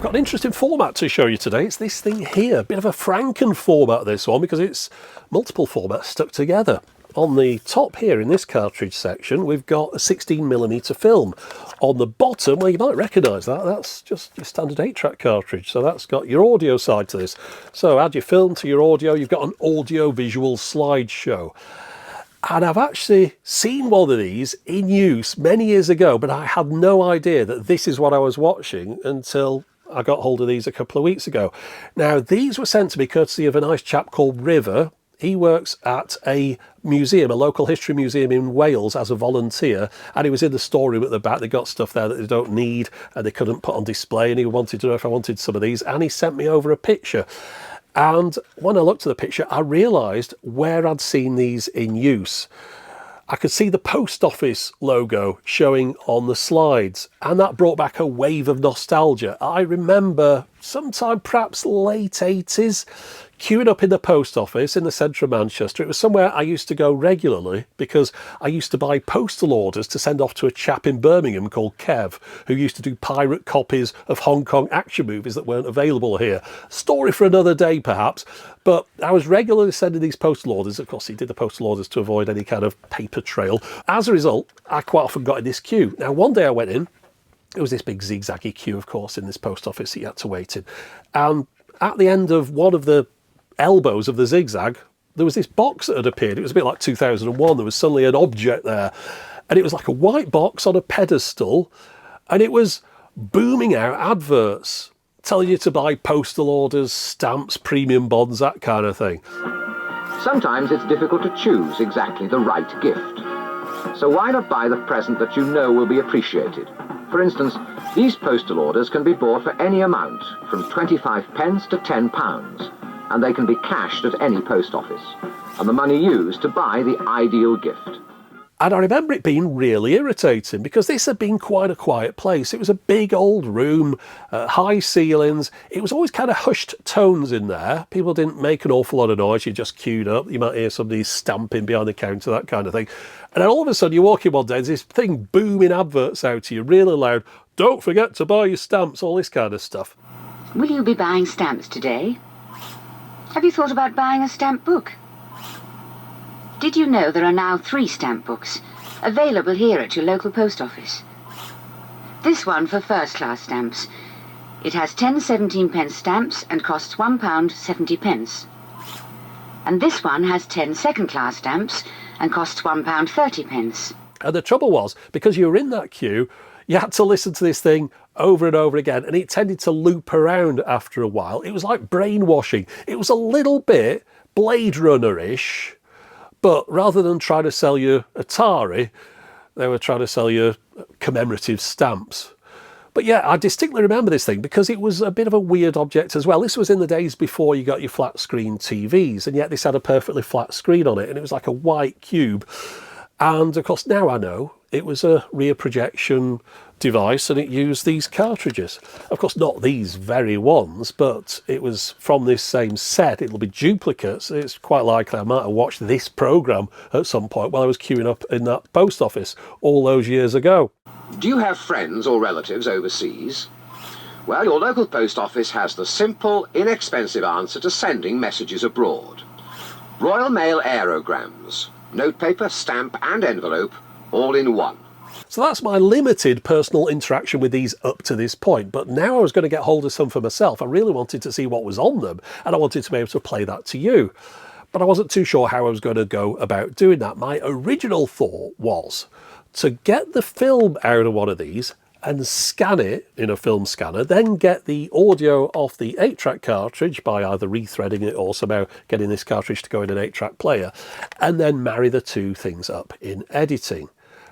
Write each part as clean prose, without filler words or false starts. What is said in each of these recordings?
got an interesting format to show you today. It's this thing here, a bit of a franken format, this one, because it's multiple formats stuck together. On the top here in this cartridge section, we've got a 16mm film. On the bottom, well, you might recognise that, that's just your standard 8-track cartridge. So that's got your audio side to this. So add your film to your audio, you've got an audio-visual slideshow. And I've actually seen one of these in use many years ago, but I had no idea that this is what I was watching until I got hold of these a couple of weeks ago. Now, these were sent to me courtesy of a nice chap called River. He works at a museum, a local history museum in Wales as a volunteer, and he was in the storeroom at the back. They got stuff there that they don't need and they couldn't put on display, and he wanted to know if I wanted some of these, and he sent me over a picture. And when I looked at the picture, I realised where I'd seen these in use. I could see the post office logo showing on the slides, and that brought back a wave of nostalgia. I remember sometime perhaps late 80s, queuing up in the post office in the centre of Manchester. It was somewhere I used to go regularly because I used to buy postal orders to send off to a chap in Birmingham called Kev, who used to do pirate copies of Hong Kong action movies that weren't available here. Story for another day, perhaps. But I was regularly sending these postal orders. Of course, he did the postal orders to avoid any kind of paper trail. As a result, I quite often got in this queue. Now, one day I went in. It was this big zigzaggy queue, of course, in this post office that you had to wait in. And at the end of one of the elbows of the zigzag, there was this box that had appeared. It was a bit like 2001. There was suddenly an object there, and it was like a white box on a pedestal, and it was booming out adverts telling you to buy postal orders, stamps, premium bonds, that kind of thing. Sometimes it's difficult to choose exactly the right gift. So why not buy the present that you know will be appreciated? For instance, these postal orders can be bought for any amount, from 25 pence to £10, and they can be cashed at any post office, and the money used to buy the ideal gift. And I remember it being really irritating because this had been quite a quiet place. It was a big old room, high ceilings. It was always kind of hushed tones in there. People didn't make an awful lot of noise. You just queued up. You might hear somebody stamping behind the counter, that kind of thing. And then all of a sudden you walk in one day, there's this thing booming adverts out to you really loud. Don't forget to buy your stamps, all this kind of stuff. Will you be buying stamps today? Have you thought about buying a stamp book? Did you know there are now 3 stamp books available here at your local post office? This one for first-class stamps. It has 10 17-pence stamps and costs £1.70. And this one has 10 second-class stamps and costs £1.30. And the trouble was, because you were in that queue, you had to listen to this thing over and over again, and it tended to loop around after a while. It was like brainwashing. It was a little bit Blade Runner-ish, but rather than trying to sell you Atari, they were trying to sell you commemorative stamps. But yeah, I distinctly remember this thing because it was a bit of a weird object as well. This was in the days before you got your flat screen TVs, and yet this had a perfectly flat screen on it, and it was like a white cube. And of course, now I know it was a rear projection device, and it used these cartridges. Of course, not these very ones, but it was from this same set. It'll be duplicates. It's quite likely I might have watched this program at some point while I was queuing up in that post office all those years ago. Do you have friends or relatives overseas? Well, your local post office has the simple, inexpensive answer to sending messages abroad. Royal Mail aerograms. Notepaper, stamp and envelope, all in one. So that's my limited personal interaction with these up to this point. But now I was going to get hold of some for myself. I really wanted to see what was on them, and I wanted to be able to play that to you. But I wasn't too sure how I was going to go about doing that. My original thought was to get the film out of one of these and scan it in a film scanner, then get the audio off the 8-track cartridge by either rethreading it or somehow getting this cartridge to go in an 8-track player, and then marry the two things up in editing.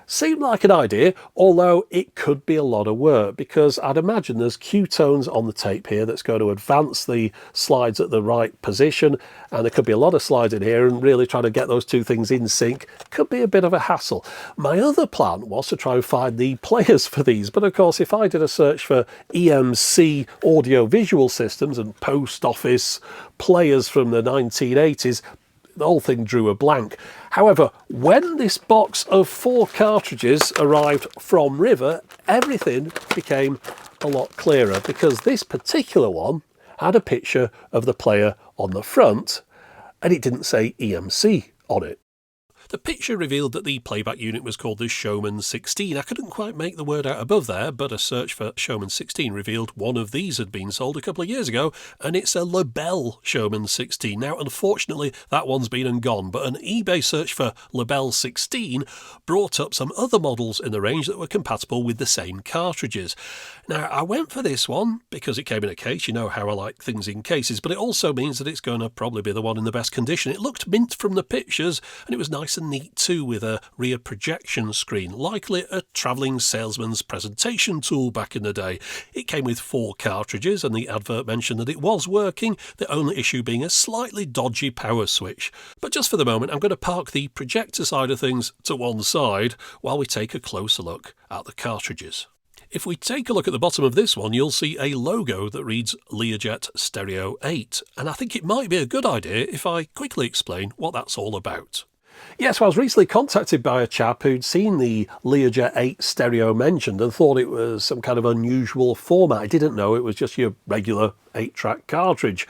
Seemed like an idea, although it could be a lot of work, because I'd imagine there's cue tones on the tape here that's going to advance the slides at the right position, and there could be a lot of slides in here, and really trying to get those two things in sync could be a bit of a hassle. My other plan was to try and find the players for these, but of course if I did a search for EMC audio-visual systems and post office players from the 1980s, the whole thing drew a blank. However, when this box of 4 cartridges arrived from River, everything became a lot clearer, because this particular one had a picture of the player on the front and it didn't say EMC on it. The picture revealed that the playback unit was called the Showman 16. I couldn't quite make the word out above there, but a search for Showman 16 revealed one of these had been sold a couple of years ago, and it's a Lebel Showman 16. Now, unfortunately, that one's been and gone, but an eBay search for Lebel 16 brought up some other models in the range that were compatible with the same cartridges. Now, I went for this one because it came in a case. You know how I like things in cases, but it also means that it's going to probably be the one in the best condition. It looked mint from the pictures, and it was nice and neat too, with a rear projection screen, likely a travelling salesman's presentation tool back in the day. It came with 4 cartridges, and the advert mentioned that it was working, the only issue being a slightly dodgy power switch. But just for the moment, I'm going to park the projector side of things to one side while we take a closer look at the cartridges. If we take a look at the bottom of this one, you'll see a logo that reads Learjet Stereo 8, and I think it might be a good idea if I quickly explain what that's all about. Yes, I was recently contacted by a chap who'd seen the Learjet 8 stereo mentioned and thought it was some kind of unusual format. I didn't know it was just your regular 8-track cartridge.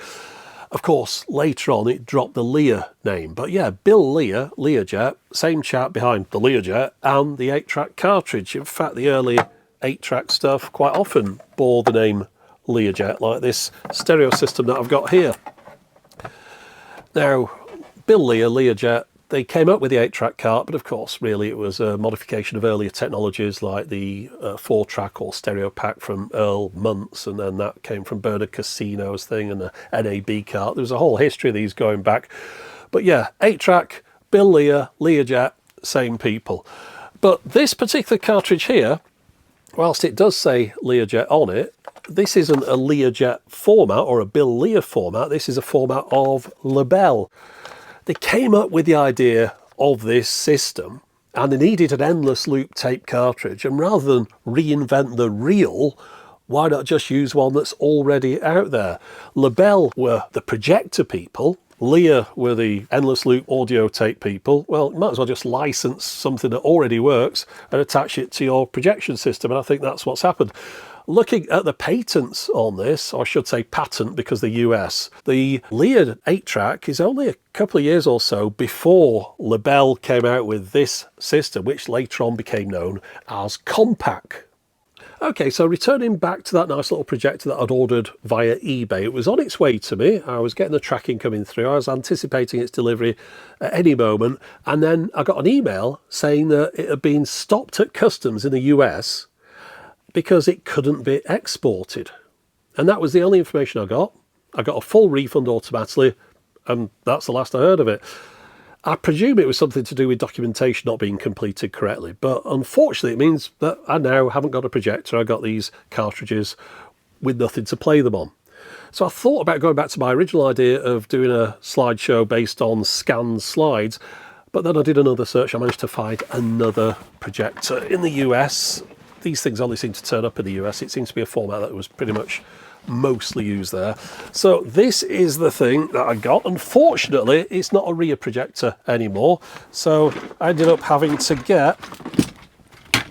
Of course, later on it dropped the Lear name, but yeah, Bill Lear, Learjet, same chap behind the Learjet and the 8-track cartridge. In fact, the early 8-track stuff quite often bore the name Learjet, like this stereo system that I've got here. Now, Bill Lear, Learjet, they came up with the 8-track cart, but of course, really, it was a modification of earlier technologies like the 4-track or stereo pack from Earl Muntz, and then that came from Bernard Casino's thing, and the NAB cart. There's a whole history of these going back. But yeah, 8-track, Bill Lear, Learjet, same people. But this particular cartridge here, whilst it does say Learjet on it, this isn't a Learjet format or a Bill Lear format. This is a format of Lebel. They came up with the idea of this system and they needed an endless loop tape cartridge, and rather than reinvent the reel, why not just use one that's already out there? Lebel were the projector people, Lear were the endless loop audio tape people. Well, you might as well just license something that already works and attach it to your projection system, and I think that's what's happened. Looking at the patents on this, or I should say patent because the US, the Lear 8-track is only a couple of years or so before Lebel came out with this system, which later on became known as Compact. Okay, so returning back to that nice little projector that I'd ordered via eBay, it was on its way to me. I was getting the tracking coming through. I was anticipating its delivery at any moment, and then I got an email saying that it had been stopped at customs in the US because it couldn't be exported. And that was the only information I got. I got a full refund automatically, and that's the last I heard of it. I presume it was something to do with documentation not being completed correctly, but unfortunately it means that I now haven't got a projector. I got these cartridges with nothing to play them on. So I thought about going back to my original idea of doing a slideshow based on scanned slides, but then I did another search. I managed to find another projector in the US. These things only seem to turn up in the US. It seems to be a format that was pretty much mostly used there. So this is the thing that I got. Unfortunately, it's not a rear projector anymore. So I ended up having to get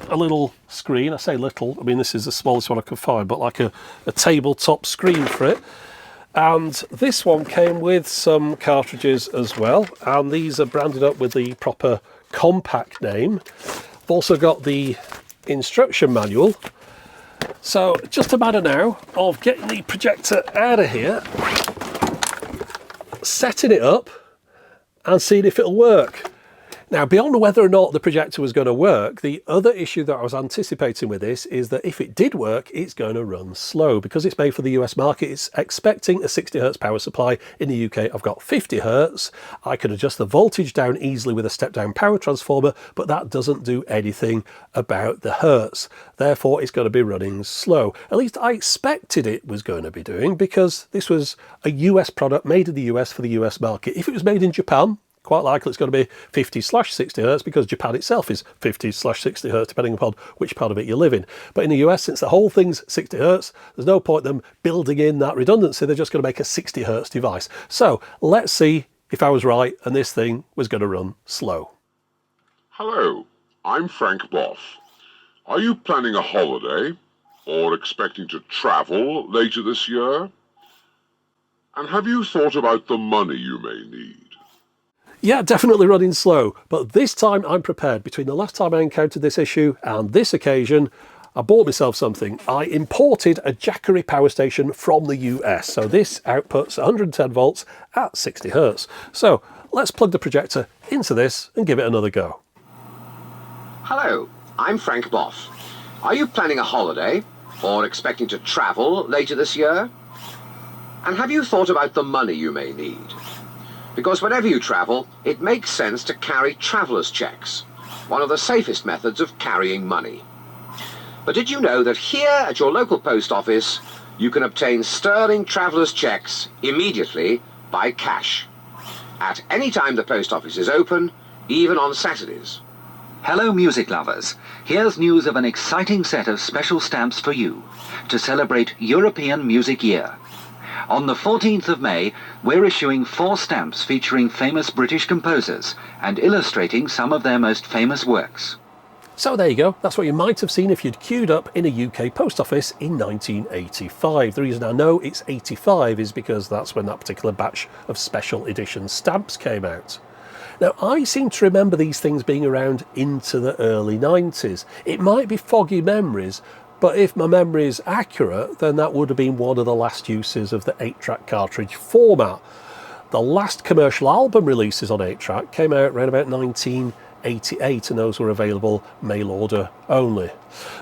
a little screen. I say little, I mean this is the smallest one I could find, but like a tabletop screen for it. And this one came with some cartridges as well. And these are branded up with the proper Compact name. I've also got the instruction manual. So just a matter now of getting the projector out of here, setting it up and seeing if it'll work. Now, beyond whether or not the projector was going to work, the other issue that I was anticipating with this is that if it did work, it's going to run slow. Because it's made for the US market, it's expecting a 60 Hz power supply. In the UK, I've got 50 Hz. I can adjust the voltage down easily with a step-down power transformer, but that doesn't do anything about the Hertz. Therefore, it's going to be running slow. At least I expected it was going to be doing, because this was a US product made in the US for the US market. If it was made in Japan, quite likely it's going to be 50/60 Hz, because Japan itself is 50/60 Hz, depending upon which part of it you live in. But in the US, since the whole thing's 60 Hz, there's no point in them building in that redundancy. They're just going to make a 60 Hz device. So let's see if I was right and this thing was going to run slow. Hello, I'm Frank Boss. Are you planning a holiday? or expecting to travel later this year? And have you thought about the money you may need? Yeah, definitely running slow, but this time I'm prepared. Between the last time I encountered this issue and this occasion, I bought myself something. I imported a Jackery power station from the US. So this outputs 110 volts at 60 Hertz. So let's plug the projector into this and give it another go. Hello, I'm Frank Boff. Are you planning a holiday or expecting to travel later this year? And have you thought about the money you may need? Because whenever you travel, it makes sense to carry traveller's checks, one of the safest methods of carrying money. But did you know that here at your local post office, you can obtain sterling traveller's checks immediately by cash, at any time the post office is open, even on Saturdays? Hello music lovers, here's news of an exciting set of special stamps for you to celebrate European Music Year. On the 14th of May, we're issuing 4 stamps featuring famous British composers and illustrating some of their most famous works. So there you go, that's what you might have seen if you'd queued up in a UK post office in 1985. The reason I know it's 85 is because that's when that particular batch of special edition stamps came out. Now, I seem to remember these things being around into the early 90s. It might be foggy memories, but if my memory is accurate, then that would have been one of the last uses of the 8-track cartridge format. The last commercial album releases on 8-track came out around about 1988, and those were available mail order only.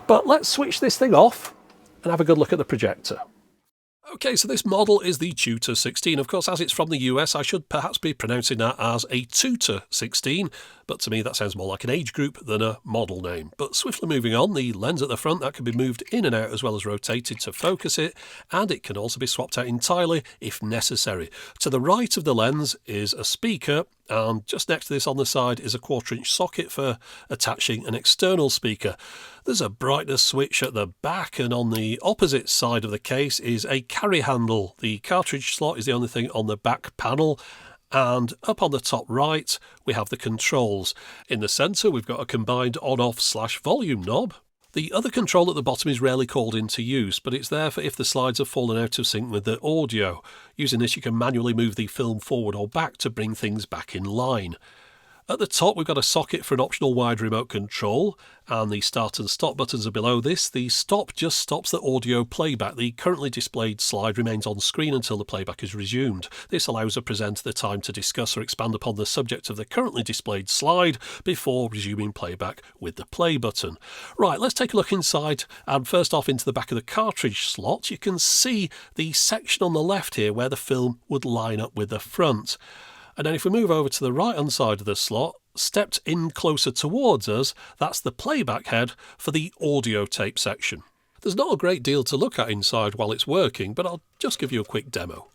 But let's switch this thing off and have a good look at the projector. Okay, so this model is the Tutor 16. Of course, as it's from the US, I should perhaps be pronouncing that as a Tutor 16, but to me that sounds more like an age group than a model name. But swiftly moving on, the lens at the front, that can be moved in and out as well as rotated to focus it, and it can also be swapped out entirely if necessary. To the right of the lens is a speaker, and just next to this on the side is a 1/4-inch socket for attaching an external speaker. There's a brightness switch at the back, and on the opposite side of the case is a carry handle. The cartridge slot is the only thing on the back panel, and up on the top right we have the controls. In the centre we've got a combined on-off/volume knob. The other control at the bottom is rarely called into use, but it's there for if the slides have fallen out of sync with the audio. Using this you can manually move the film forward or back to bring things back in line. At the top we've got a socket for an optional wide remote control, and the start and stop buttons are below this. The stop just stops the audio playback. The currently displayed slide remains on screen until the playback is resumed. This allows the presenter the time to discuss or expand upon the subject of the currently displayed slide before resuming playback with the play button. Right, let's take a look inside, and first off into the back of the cartridge slot. You can see the section on the left here where the film would line up with the front. And then if we move over to the right hand side of the slot, stepped in closer towards us, that's the playback head for the audio tape section. There's not a great deal to look at inside while it's working, but I'll just give you a quick demo.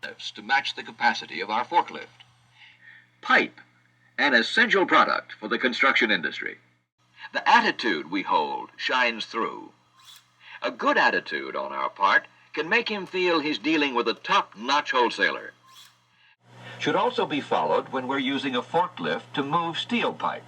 To match the capacity of our forklift. Pipe, an essential product for the construction industry. The attitude we hold shines through. A good attitude on our part can make him feel he's dealing with a top-notch wholesaler. Should also be followed when we're using a forklift to move steel pipe.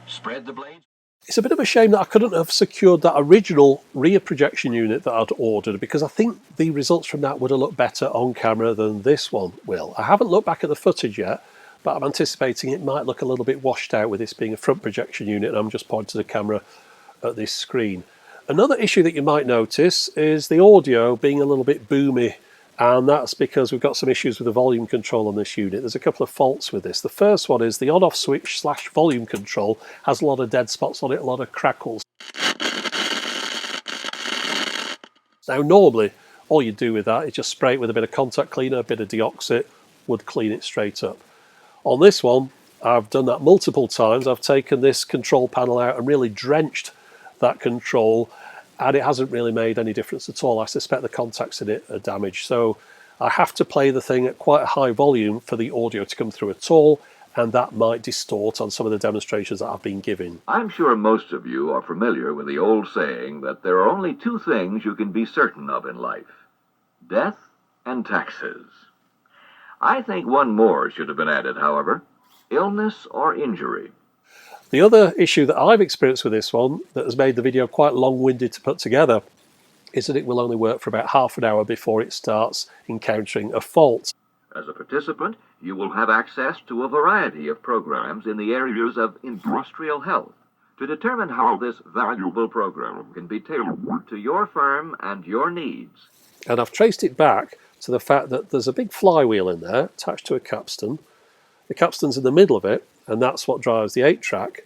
Spread the blades. It's a bit of a shame that I couldn't have secured that original rear projection unit that I'd ordered, because I think the results from that would have looked better on camera than this one will. I haven't looked back at the footage yet, but I'm anticipating it might look a little bit washed out with this being a front projection unit, and I'm just pointing the camera at this screen. Another issue that you might notice is the audio being a little bit boomy, and that's because we've got some issues with the volume control on this unit. There's a couple of faults with this. The first one is the on-off switch/volume control has a lot of dead spots on it, a lot of crackles. Now normally all you do with that is just spray it with a bit of contact cleaner, a bit of deoxit, would clean it straight up. On this one I've done that multiple times. I've taken this control panel out and really drenched that control, and it hasn't really made any difference at all. I suspect the contacts in it are damaged, so I have to play the thing at quite a high volume for the audio to come through at all, and that might distort on some of the demonstrations that I've been giving. I'm sure most of you are familiar with the old saying that there are only 2 things you can be certain of in life: death and taxes. I think one more should have been added, however: illness or injury. The other issue that I've experienced with this one that has made the video quite long-winded to put together is that it will only work for about half an hour before it starts encountering a fault. As a participant, you will have access to a variety of programs in the areas of industrial health to determine how this valuable program can be tailored to your firm and your needs. And I've traced it back to the fact that there's a big flywheel in there attached to a capstan. The capstan's in the middle of it, and that's what drives the 8-track.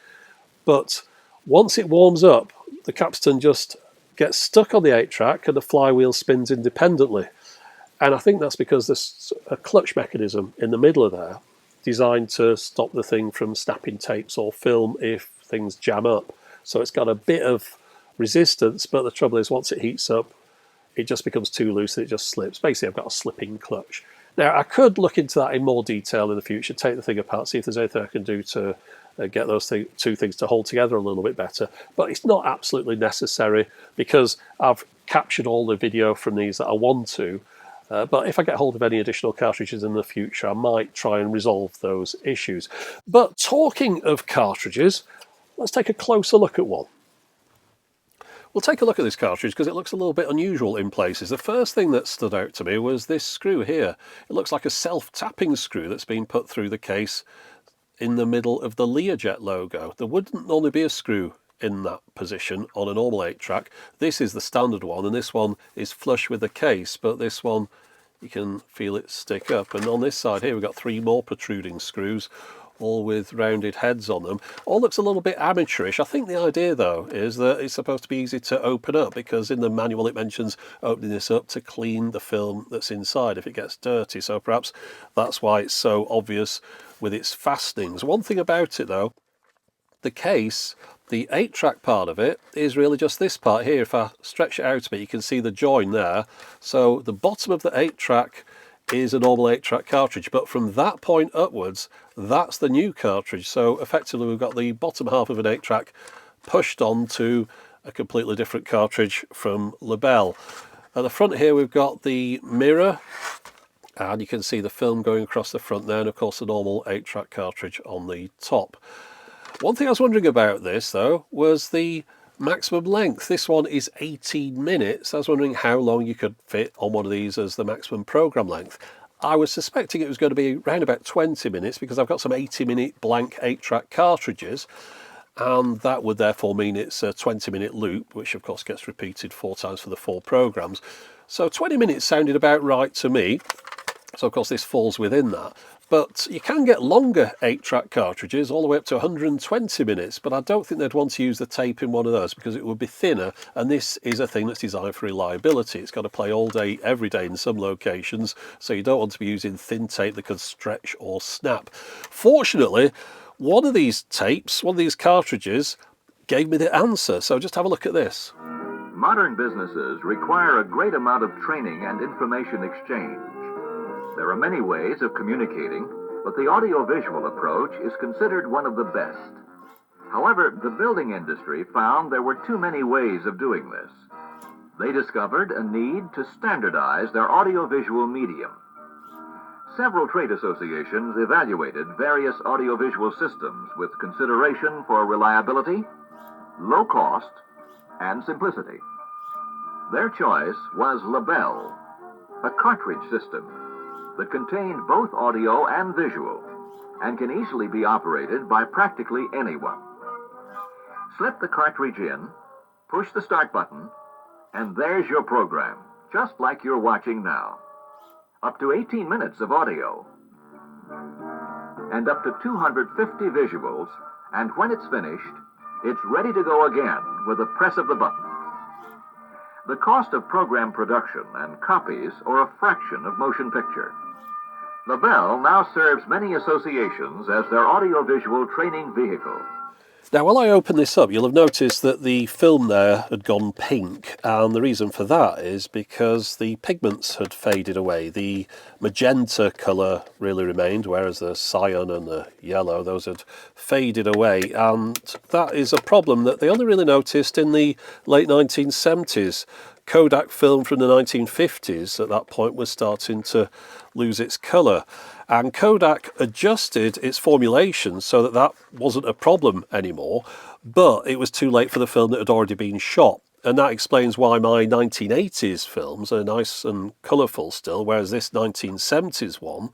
But once it warms up, the capstan just gets stuck on the 8-track and the flywheel spins independently. And I think that's because there's a clutch mechanism in the middle of there designed to stop the thing from snapping tapes or film if things jam up. So it's got a bit of resistance, but the trouble is once it heats up, it just becomes too loose and it just slips. Basically, I've got a slipping clutch. Now, I could look into that in more detail in the future, take the thing apart, see if there's anything I can do to get those two things to hold together a little bit better. But it's not absolutely necessary because I've captured all the video from these that I want to. But if I get hold of any additional cartridges in the future, I might try and resolve those issues. But talking of cartridges, let's take a closer look at one. We'll take a look at this cartridge because it looks a little bit unusual in places. The first thing that stood out to me was this screw here. It looks like a self-tapping screw that's been put through the case in the middle of the Learjet logo. There wouldn't normally be a screw in that position on a normal 8-track. This is the standard one, and this one is flush with the case, but this one, you can feel it stick up. And on this side here, we've got 3 more protruding screws, all with rounded heads on them. All looks a little bit amateurish. I think the idea, though, is that it's supposed to be easy to open up, because in the manual it mentions opening this up to clean the film that's inside if it gets dirty. So perhaps that's why it's so obvious with its fastenings. One thing about it, though, the case, the 8-track part of it is really just this part here. If I stretch it out a bit, you can see the join there. So the bottom of the 8-track is a normal 8-track cartridge, but from that point upwards, that's the new cartridge. So effectively we've got the bottom half of an 8-track pushed onto a completely different cartridge from Labelle. At the front here we've got the mirror, and you can see the film going across the front there, and of course the normal 8-track cartridge on the top. One thing I was wondering about this, though, was the maximum length. This one is 18 minutes. I was wondering how long you could fit on one of these as the maximum program length. I was suspecting it was going to be around about 20 minutes because I've got some 80-minute blank 8-track cartridges, and that would therefore mean it's a 20-minute loop, which of course gets repeated 4 times for the 4 programs. So 20 minutes sounded about right to me. So of course this falls within that. But you can get longer 8-track cartridges all the way up to 120 minutes, but I don't think they'd want to use the tape in one of those because it would be thinner, and this is a thing that's designed for reliability. It's got to play all day, every day in some locations, so you don't want to be using thin tape that could stretch or snap. Fortunately, one of these tapes, one of these cartridges, gave me the answer, so just have a look at this. Modern businesses require a great amount of training and information exchange. There are many ways of communicating, but the audio-visual approach is considered one of the best. However, the building industry found there were too many ways of doing this. They discovered a need to standardize their audio-visual medium. Several trade associations evaluated various audio-visual systems with consideration for reliability, low cost, and simplicity. Their choice was Labelle, a cartridge system that contained both audio and visual and can easily be operated by practically anyone. Slip the cartridge in, push the start button, and there's your program, just like you're watching now. Up to 18 minutes of audio and up to 250 visuals, and when it's finished, it's ready to go again with a press of the button. The cost of program production and copies are a fraction of motion picture. Labelle now serves many associations as their audiovisual training vehicle. Now, while I open this up, you'll have noticed that the film there had gone pink, and the reason for that is because the pigments had faded away. The magenta colour really remained, whereas the cyan and the yellow, those had faded away, and that is a problem that they only really noticed in the late 1970s. Kodak film from the 1950s at that point was starting to lose its colour. And Kodak adjusted its formulation so that that wasn't a problem anymore, but it was too late for the film that had already been shot. And that explains why my 1980s films are nice and colourful still, whereas this 1970s one,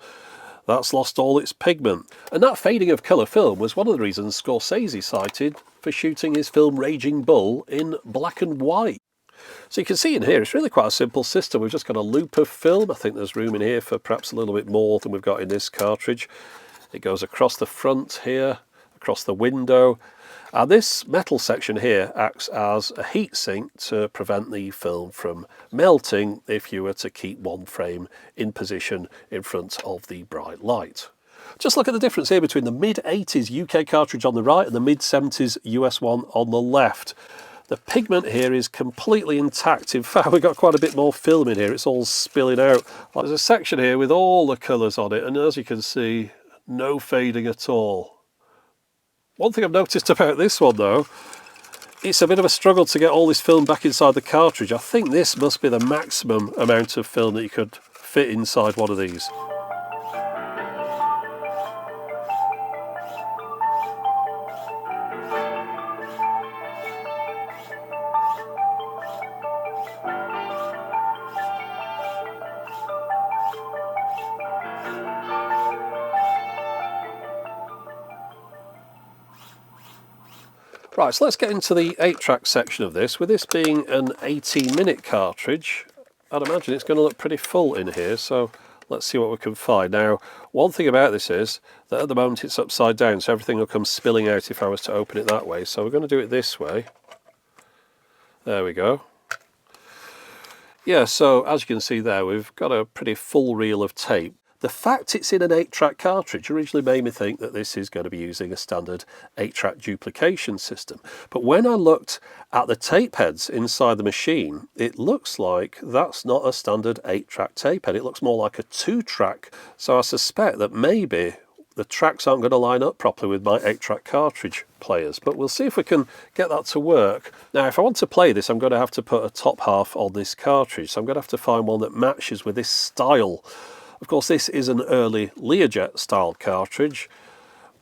that's lost all its pigment. And that fading of colour film was one of the reasons Scorsese cited for shooting his film Raging Bull in black and white. So you can see in here, it's really quite a simple system. We've just got a loop of film. I think there's room in here for perhaps a little bit more than we've got in this cartridge. It goes across the front here, across the window. And this metal section here acts as a heat sink to prevent the film from melting if you were to keep one frame in position in front of the bright light. Just look at the difference here between the mid-80s UK cartridge on the right and the mid-70s US one on the left. The pigment here is completely intact. In fact, we've got quite a bit more film in here. It's all spilling out. There's a section here with all the colours on it, and as you can see, no fading at all. One thing I've noticed about this one though, it's a bit of a struggle to get all this film back inside the cartridge. I think this must be the maximum amount of film that you could fit inside one of these. Right, so let's get into the 8-track section of this. With this being an 18-minute cartridge, I'd imagine it's going to look pretty full in here, so let's see what we can find. Now, one thing about this is that at the moment it's upside down, so everything will come spilling out if I was to open it that way. So we're going to do it this way. There we go. Yeah, so as you can see there, we've got a pretty full reel of tape. The fact it's in an 8-track cartridge originally made me think that this is going to be using a standard 8-track duplication system. But when I looked at the tape heads inside the machine, it looks like that's not a standard 8-track tape head. It looks more like a 2-track. So I suspect that maybe the tracks aren't going to line up properly with my 8-track cartridge players. But we'll see if we can get that to work. Now, if I want to play this, I'm going to have to put a top half on this cartridge. So I'm going to have to find one that matches with this style. Of course, this is an early Learjet style cartridge.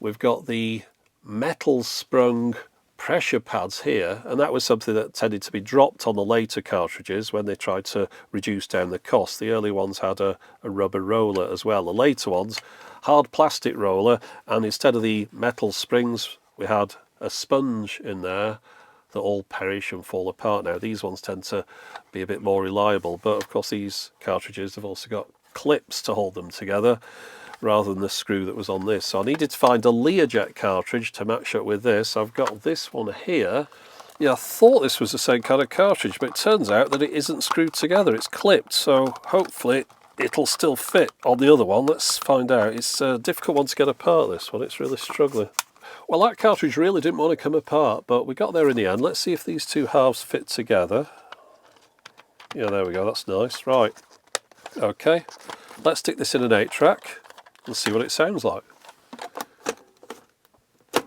We've got the metal sprung pressure pads here, and that was something that tended to be dropped on the later cartridges when they tried to reduce down the cost. The early ones had a rubber roller as well. The later ones, hard plastic roller, and instead of the metal springs, we had a sponge in there that all perish and fall apart now. These ones tend to be a bit more reliable, but of course these cartridges have also got clips to hold them together rather than the screw that was on this. So I needed to find a Learjet cartridge to match up with this. I've got this one here. Yeah, I thought this was the same kind of cartridge, but it turns out that it isn't screwed together, it's clipped, so hopefully it'll still fit on the other one. Let's find out. It's a difficult one to get apart, this one. It's really struggling. Well, that cartridge really didn't want to come apart, but we got there in the end. Let's see if these two halves fit together. Yeah, there we go, that's nice. Right. Okay, let's stick this in an 8-track and see what it sounds like. The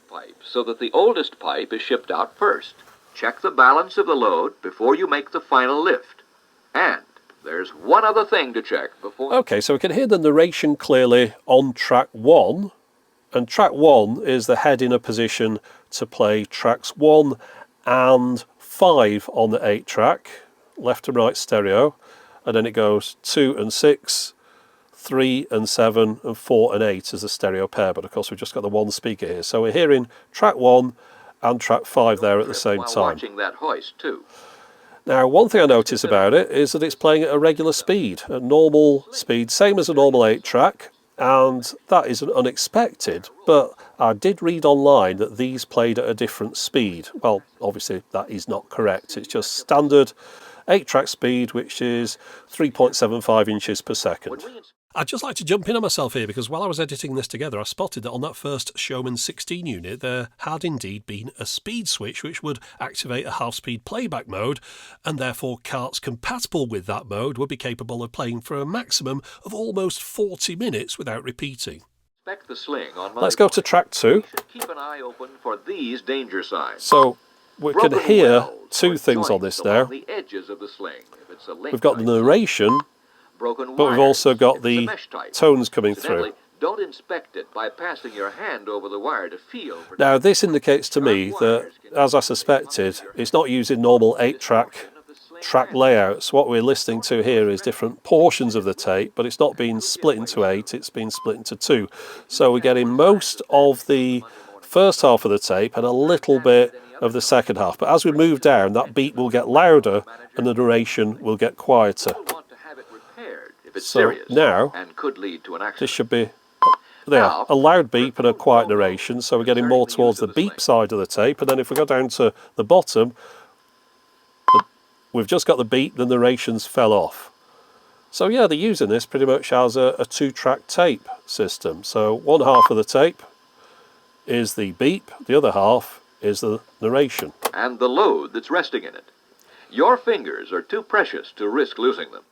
pipe so that the oldest pipe is shipped out first. Check the balance of the load before you make the final lift. And there's one other thing to check before... Okay, so we can hear the narration clearly on track 1, and track 1 is the head in a position to play tracks 1 and 5 on the 8-track, left and right stereo. And then it goes 2 and 6, 3 and 7, and 4 and 8 as a stereo pair. But of course we've just got the one speaker here. So we're hearing track 1 and track 5 there at the same time. Watching that hoist too. Now, one thing I notice about it is that it's playing at a regular speed, a normal speed, same as a normal 8-track. And that isn't unexpected, but I did read online that these played at a different speed. Well, obviously that is not correct. It's just standard 8-track speed, which is 3.75 inches per second. I'd just like to jump in on myself here, because while I was editing this together, I spotted that on that first Showman 16 unit, there had indeed been a speed switch which would activate a half-speed playback mode, and therefore carts compatible with that mode would be capable of playing for a maximum of almost 40 minutes without repeating. The sling on my Let's go to track 2. keep an eye open for these danger signs. So we can Broken hear welds two or things on joints this now. along the edges of the sling. If it's a link We've got the line. narration broken but we've also wires. got It's the a mesh type. tones coming Incidentally, through. don't inspect it by passing your hand over the wire to feel for Now this indicates to me that, as I suspected, it's not using normal 8-track track layouts. What we're listening to here is different portions of the tape, but it's not being split into 8, it's being split into 2. So we're getting most of the first half of the tape and a little bit of the second half. But as we move down, that beat will get louder and the narration will get quieter. So now, this should be there, a loud beep and a quiet narration, so we're getting more towards the beep side of the tape. And then if we go down to the bottom, we've just got the beat, the narrations fell off. So yeah, they're using this pretty much as a 2-track tape system. So one half of the tape is the beep, the other half is the narration. and the load that's resting in it. Your fingers are too precious to risk losing them.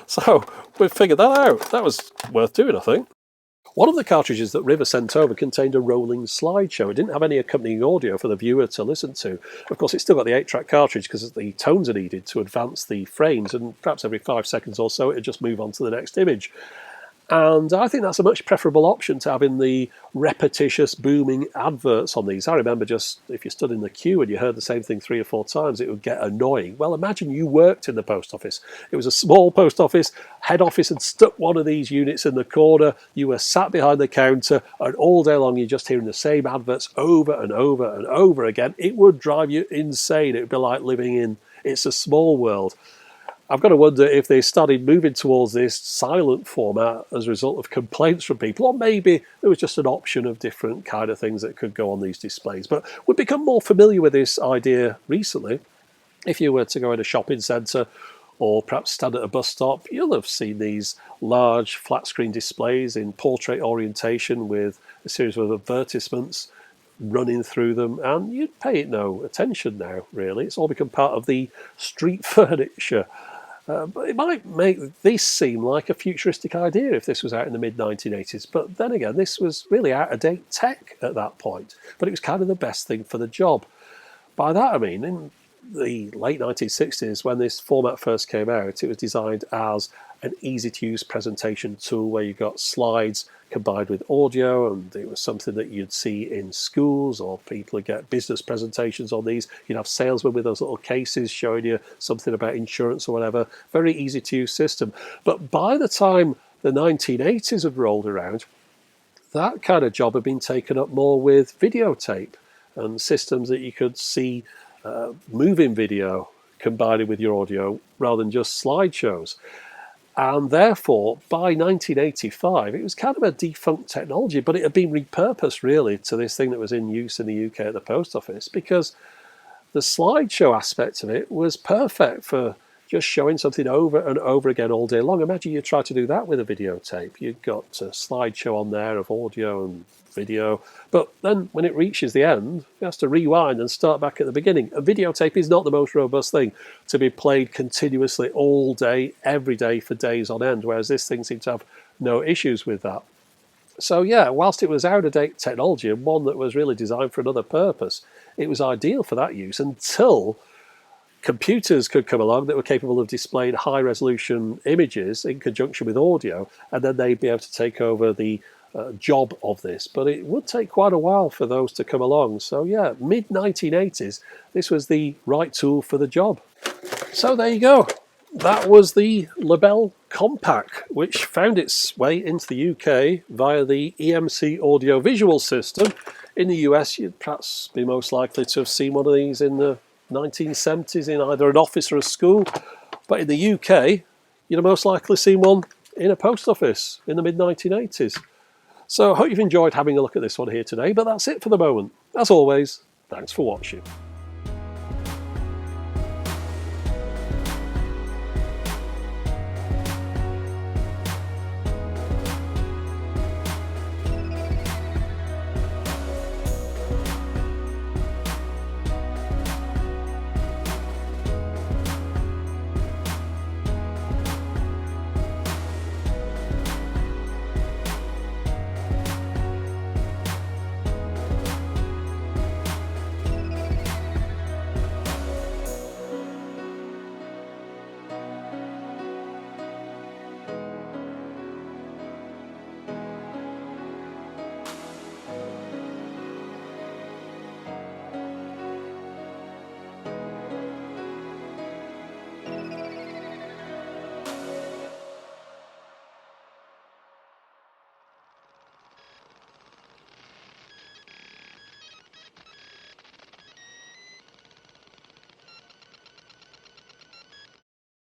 So we've figured that out. That was worth doing, I think. One of the cartridges that River sent over contained a rolling slideshow. It didn't have any accompanying audio for the viewer to listen to. Of course, it's still got the 8-track cartridge because the tones are needed to advance the frames, and perhaps every 5 seconds or so it'd just move on to the next image. And I think that's a much preferable option to having the repetitious booming adverts on these. I remember just if you stood in the queue and you heard the same thing 3 or 4 times, it would get annoying. Well, imagine you worked in the post office. It was a small post office, head office had stuck one of these units in the corner, you were sat behind the counter, and all day long you're just hearing the same adverts over and over and over again. It would drive you insane. It would be like living in It's a Small World. I've got to wonder if they started moving towards this silent format as a result of complaints from people, or maybe there was just an option of different kind of things that could go on these displays. But we've become more familiar with this idea recently. If you were to go in a shopping centre or perhaps stand at a bus stop, you'll have seen these large flat screen displays in portrait orientation with a series of advertisements running through them, and you'd pay it no attention now, really. It's all become part of the street furniture. But it might make this seem like a futuristic idea if this was out in the mid-1980s. But then again, this was really out-of-date tech at that point. But it was kind of the best thing for the job. By that I mean, in the late 1960s, when this format first came out, it was designed as an easy-to-use presentation tool where you got slides combined with audio, and it was something that you'd see in schools, or people would get business presentations on these. You'd have salesmen with those little cases showing you something about insurance or whatever. Very easy-to-use system. But by the time the 1980s had rolled around, that kind of job had been taken up more with videotape and systems that you could see moving video combined with your audio rather than just slideshows. And therefore, by 1985, it was kind of a defunct technology, but it had been repurposed really to this thing that was in use in the UK at the post office, because the slideshow aspect of it was perfect for just showing something over and over again all day long. Imagine you try to do that with a videotape. You've got a slideshow on there of audio and video, but then when it reaches the end, it has to rewind and start back at the beginning. A videotape is not the most robust thing to be played continuously all day, every day for days on end, whereas this thing seemed to have no issues with that. So yeah, whilst it was out-of-date technology and one that was really designed for another purpose, it was ideal for that use until computers could come along that were capable of displaying high-resolution images in conjunction with audio, and then they'd be able to take over the job of this. But it would take quite a while for those to come along. So yeah, mid-1980s, this was the right tool for the job. So there you go. That was the Labelle Compact, which found its way into the UK via the EMC audio-visual system. In the US, you'd perhaps be most likely to have seen one of these in the 1970s in either an office or a school. But in the UK, you'd have most likely seen one in a post office in the mid-1980s. So I hope you've enjoyed having a look at this one here today, but that's it for the moment. As always, thanks for watching.